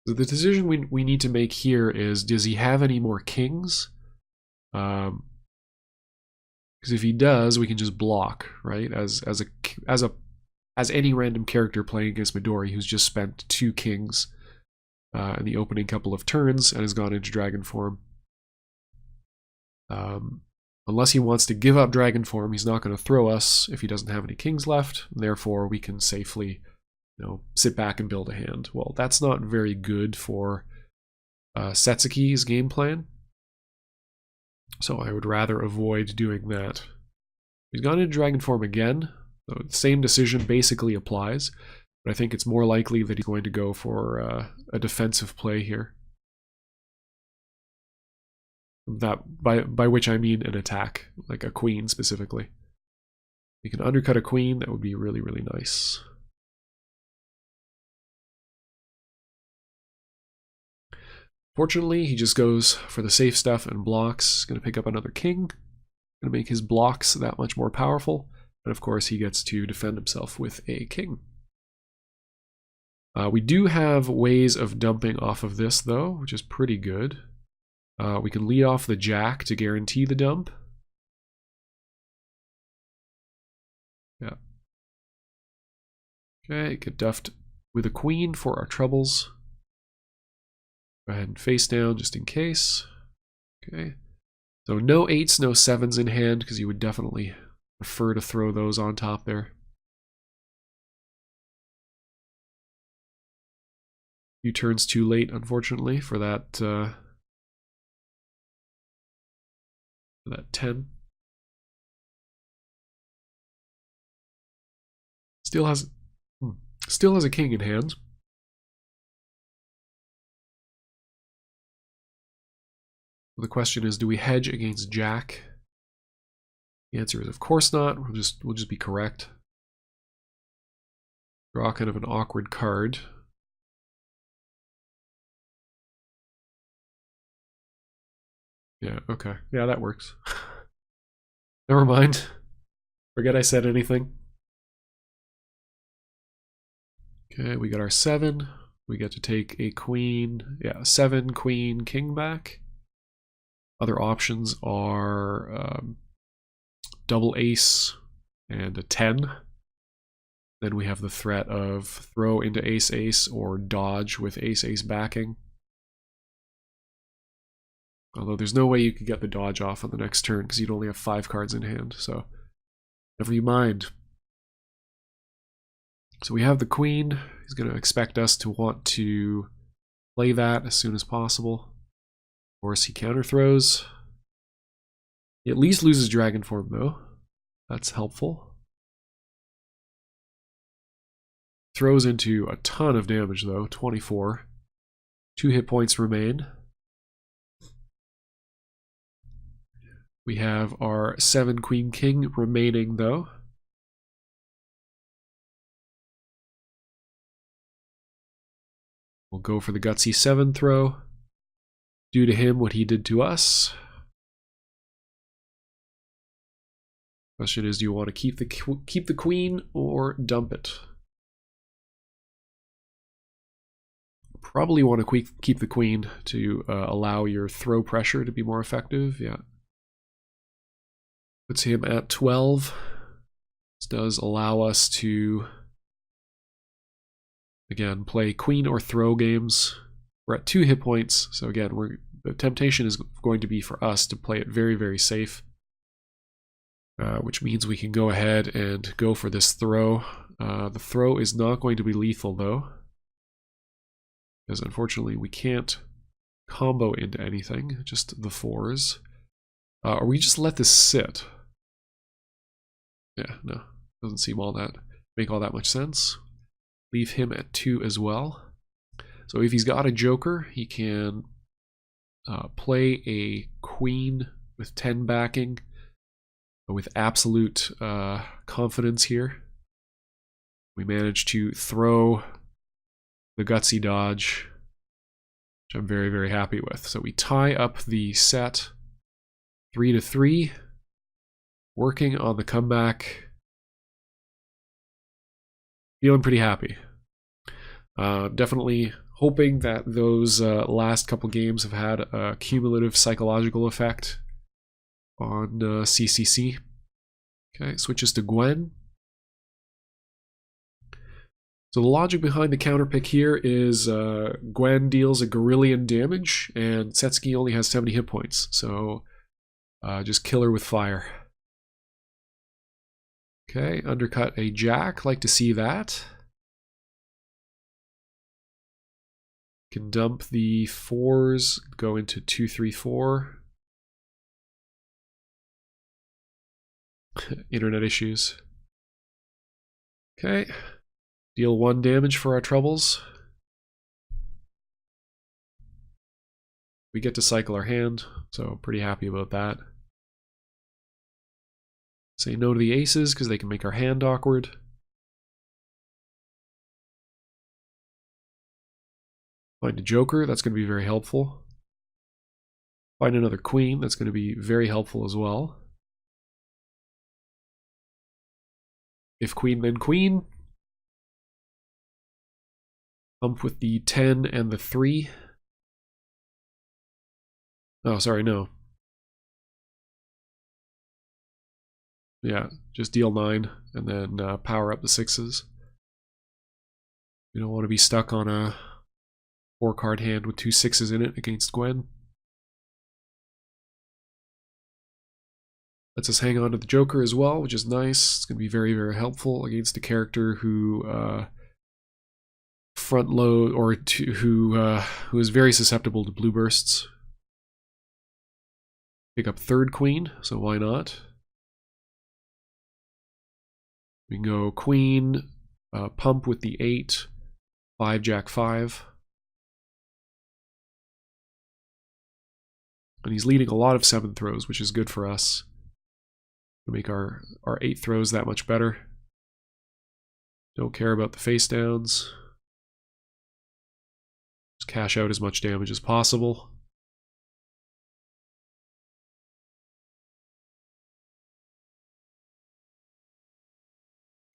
So the decision we need to make here is, does he have any more kings? Because if he does, we can just block, right? As any random character playing against Midori who's just spent 2 kings in the opening couple of turns and has gone into dragon form. Unless he wants to give up dragon form, he's not going to throw us if he doesn't have any kings left. Therefore, we can safely, sit back and build a hand. Well, that's not very good for Setsuki's game plan. So I would rather avoid doing that. He's gone into dragon form again. So the same decision basically applies, but I think it's more likely that he's going to go for a defensive play here. That by which I mean an attack, like a queen specifically. We can undercut a queen, that would be really, really nice. Fortunately, he just goes for the safe stuff and blocks. Going to pick up another king. Going to make his blocks that much more powerful. And of course, he gets to defend himself with a king. We do have ways of dumping off of this, though, which is pretty good. We can lead off the jack to guarantee the dump. Yeah. Okay, get duffed with a queen for our troubles. Go ahead and face down just in case. Okay. So no 8s, no 7s in hand, because you would definitely prefer to throw those on top there. Few turns too late, unfortunately, for that 10. Still has a king in hand. The question is, do we hedge against jack? The answer is of course not. We'll just be correct. Draw kind of an awkward card. Yeah, okay. Yeah, that works. Never mind. Forget I said anything. Okay, we got our 7. We get to take a queen. Yeah, 7, queen, king back. Other options are double ace and a 10. Then we have the threat of throw into ace-ace or dodge with ace-ace backing. Although there's no way you could get the dodge off on the next turn because you'd only have 5 cards in hand, so never you mind. So we have the queen. He's going to expect us to want to play that as soon as possible. Of course, he counter throws. He at least loses dragon form, though. That's helpful. Throws into a ton of damage, though. 24. 2 hit points remain. We have our 7 queen king remaining, though. We'll go for the gutsy 7 throw. Do to him what he did to us. Question is, do you want to keep the queen or dump it? Probably want to keep the queen to allow your throw pressure to be more effective. Yeah. Puts him at 12. This does allow us to, again, play queen or throw games. We're at 2 hit points, so again, the temptation is going to be for us to play it very, very safe. Which means we can go ahead and go for this throw. The throw is not going to be lethal, though, because unfortunately we can't combo into anything, just the 4s. Or we just let this sit. Yeah, no, doesn't seem make all that much sense. Leave him at 2 as well. So if he's got a joker, he can play a queen with 10 backing with absolute confidence here. We managed to throw the gutsy dodge, which I'm very, very happy with. So we tie up the set 3-3, working on the comeback. Feeling pretty happy. Definitely hoping that those last couple games have had a cumulative psychological effect on CCC. Okay, switches to Gwen. So the logic behind the counter pick here is Gwen deals a Gorillion damage, and Setsuki only has 70 hit points, so just kill her with fire. Okay, undercut a jack, like to see that. Can dump the 4s, go into 2-3-4. Internet issues. Okay, deal 1 damage for our troubles. We get to cycle our hand, so pretty happy about that. Say no to the aces because they can make our hand awkward. Find a joker, that's going to be very helpful. Find another queen, that's going to be very helpful as well. If queen, then queen. Pump with the 10 and the 3. Oh, sorry, no. Yeah, just deal 9 and then power up the 6s. We don't want to be stuck on a 4-card hand with 2 6s in it against Gwen. Lets us hang on to the Joker as well, which is nice. It's going to be very, very helpful against a character who front load or who is very susceptible to blue bursts. Pick up 3rd queen, so why not? We can go queen, pump with the 8, 5 jack 5. And he's leading a lot of 7 throws, which is good for us. To make our 8 throws that much better. Don't care about the face downs. Just cash out as much damage as possible.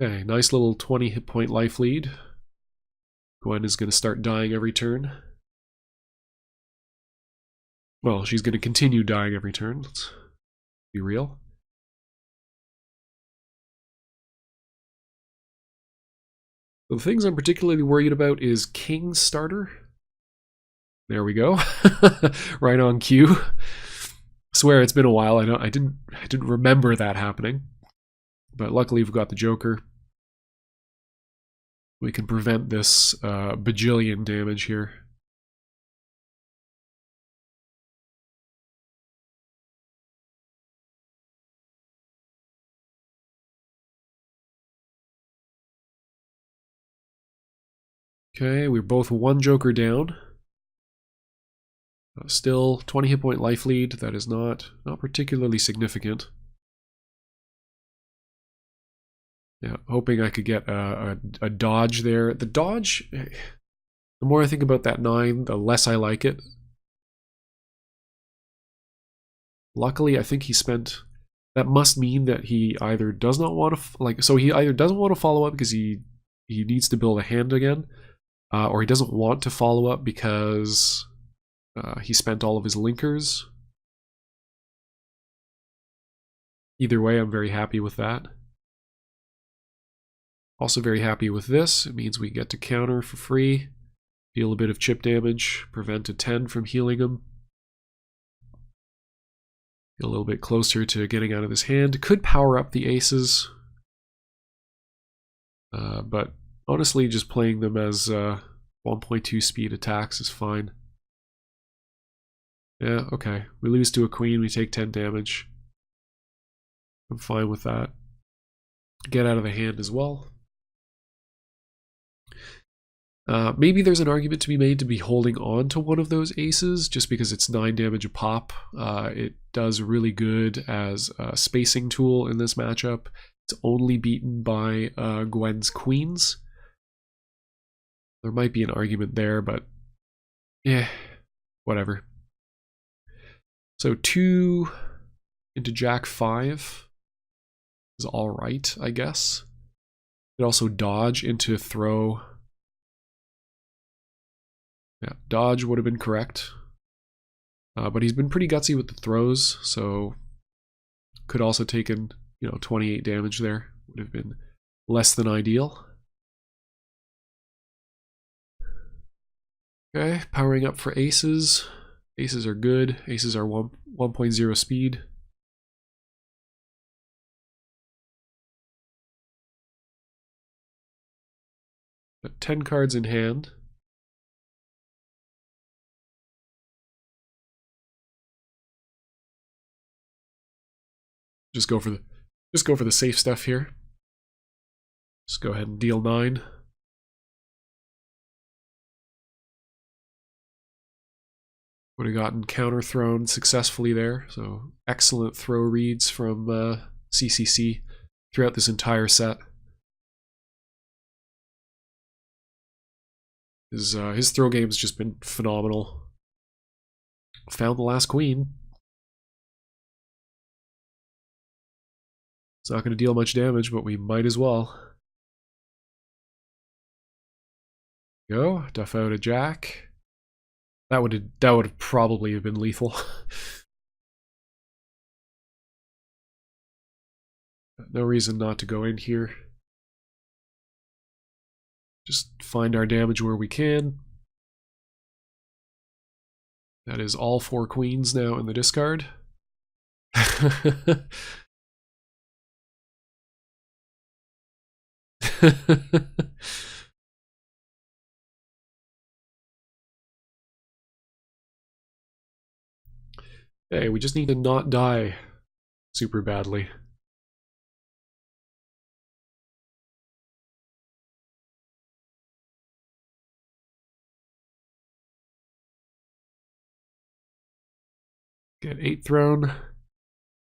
Okay, nice little 20 hit point life lead. Gwen is going to start dying every turn. Well, she's going to continue dying every turn. Let's be real. The things I'm particularly worried about is King starter. There we go. Right on cue. I swear it's been a while. I didn't remember that happening. But luckily we've got the Joker. We can prevent this bajillion damage here. Okay, we're both one Joker down. Still 20 hit point life lead. That is not particularly significant. Yeah, hoping I could get a dodge there. The dodge, the more I think about that 9, the less I like it. Luckily, I think he spent... That must mean that he either does not want to... So he either doesn't want to follow up because he needs to build a hand again, or he doesn't want to follow up because he spent all of his linkers. Either way, I'm very happy with that. Also very happy with this. It means we get to counter for free, deal a bit of chip damage, prevent a 10 from healing him. Get a little bit closer to getting out of this hand. Could power up the aces, but honestly just playing them as 1.2 speed attacks is fine. Yeah, okay. We lose to a queen, we take 10 damage. I'm fine with that. Get out of the hand as well. Maybe there's an argument to be made to be holding on to one of those aces just because it's 9 damage a pop. It does really good as a spacing tool in this matchup. It's only beaten by Gwen's queens. There might be an argument there, but yeah, whatever. So 2 into Jack 5 is alright, I guess. Could also dodge into throw. Yeah, dodge would have been correct. But he's been pretty gutsy with the throws, so could also taken, 28 damage there. Would have been less than ideal. Okay, powering up for aces. Aces are good. Aces are 1.0 speed. Got 10 cards in hand. Just go for the safe stuff here. Just go ahead and deal 9. Would have gotten counter thrown successfully there. So excellent throw reads from CCC throughout this entire set. His throw game's just been phenomenal. Found the last queen. It's not going to deal much damage, but we might as well. Go, duff out a jack. That would probably have been lethal. No reason not to go in here. Just find our damage where we can. That is all 4 queens now in the discard. Hey, we just need to not die super badly. Get 8 thrown.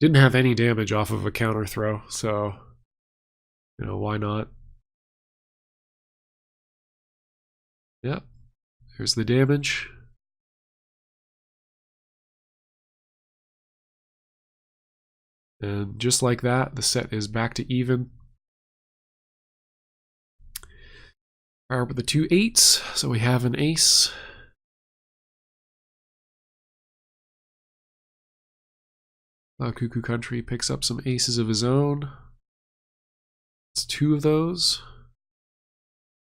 Didn't have any damage off of a counter throw, so why not? Yep. There's the damage. And just like that, the set is back to even. Fire with the 2 8s, so we have an ace. CloudCuckooCountry picks up some aces of his own. It's 2 of those.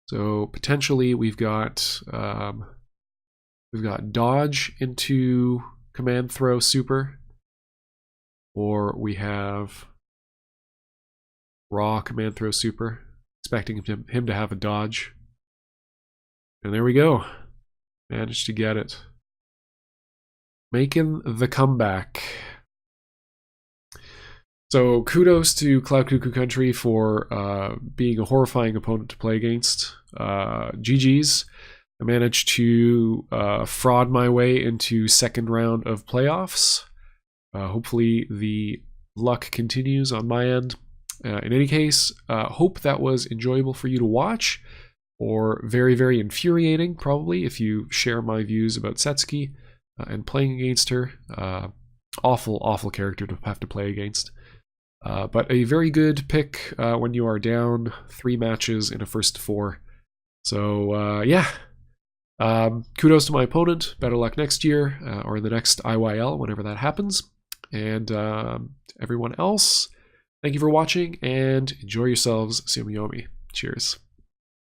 So potentially we've got dodge into command throw super, or we have raw command throw super, expecting him to have a dodge. And there we go. Managed to get it. Making the comeback. So kudos to CloudCuckooCountry for being a horrifying opponent to play against. GG's. I managed to fraud my way into second round of playoffs. Hopefully the luck continues on my end. In any case, hope that was enjoyable for you to watch, or very, very infuriating probably if you share my views about Setsuki and playing against her. Awful, awful character to have to play against. But a very good pick when you are down 3 matches in a first to 4. So yeah, kudos to my opponent. Better luck next year or in the next IYL, whenever that happens. And everyone else, thank you for watching and enjoy yourselves. Yomi. Cheers.